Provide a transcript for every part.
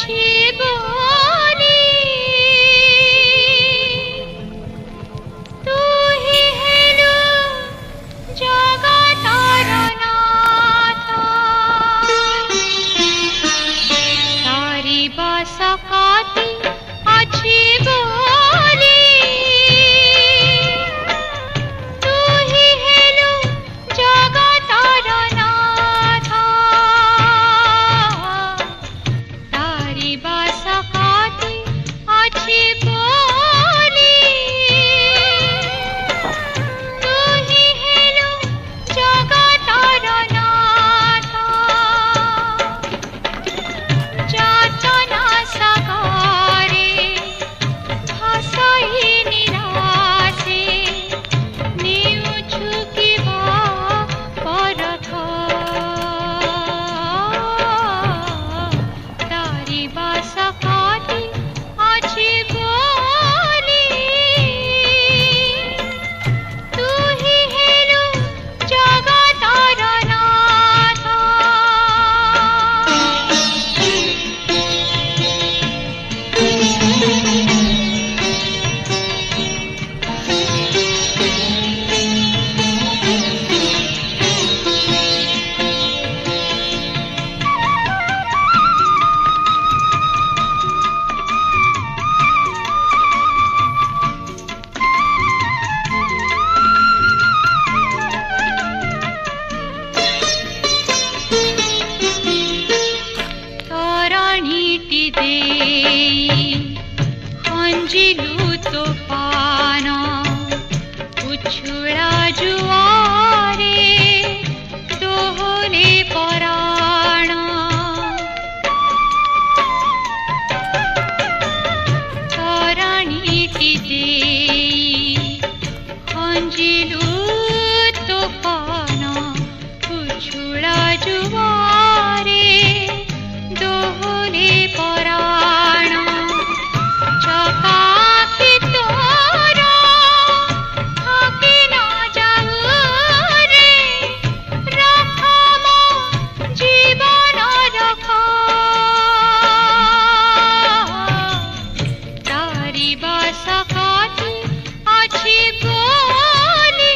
अछि बोली तू ही हेलु जगतर नाथ तारी बसकती अछि बोली तू ही हेलु जगतर नाथ तारी बसकती अछि बोली तू ही हेलु जगतर नाथ जातना सागरे भासाई निराशे नेउछु किबा परथ तारी बसकती अछि बोली तू ही हेलु जगतर नाथ तरणीटी देई हंजिलु तो पान उछुड़ा जुआरे दोहले पराण तरणीटी देई हंजिलु तो पान उछुड़ा जुआरे दोहले पराण चकाकी तोरा हाकी न जाऊ रे रख मो जीवन रख तारी बसकती अछि बोली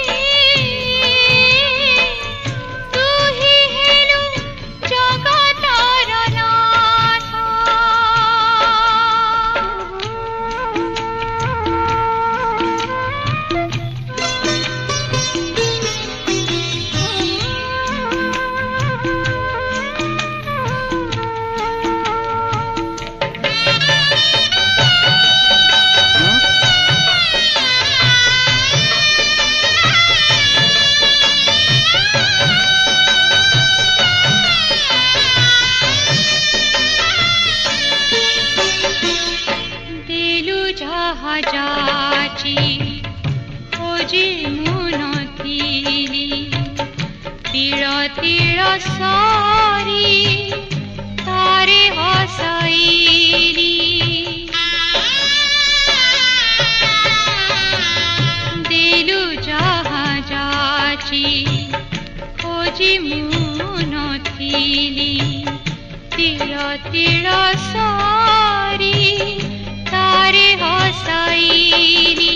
तू ही हेलु जगतर नाथ दिलु जहाजाची खोजी मुन थिली तीळ तीळ सारी तारे हसाइली दिलु जहाजाची खोजी मुन थिली तीळ तीळ सारी तारे हसाइली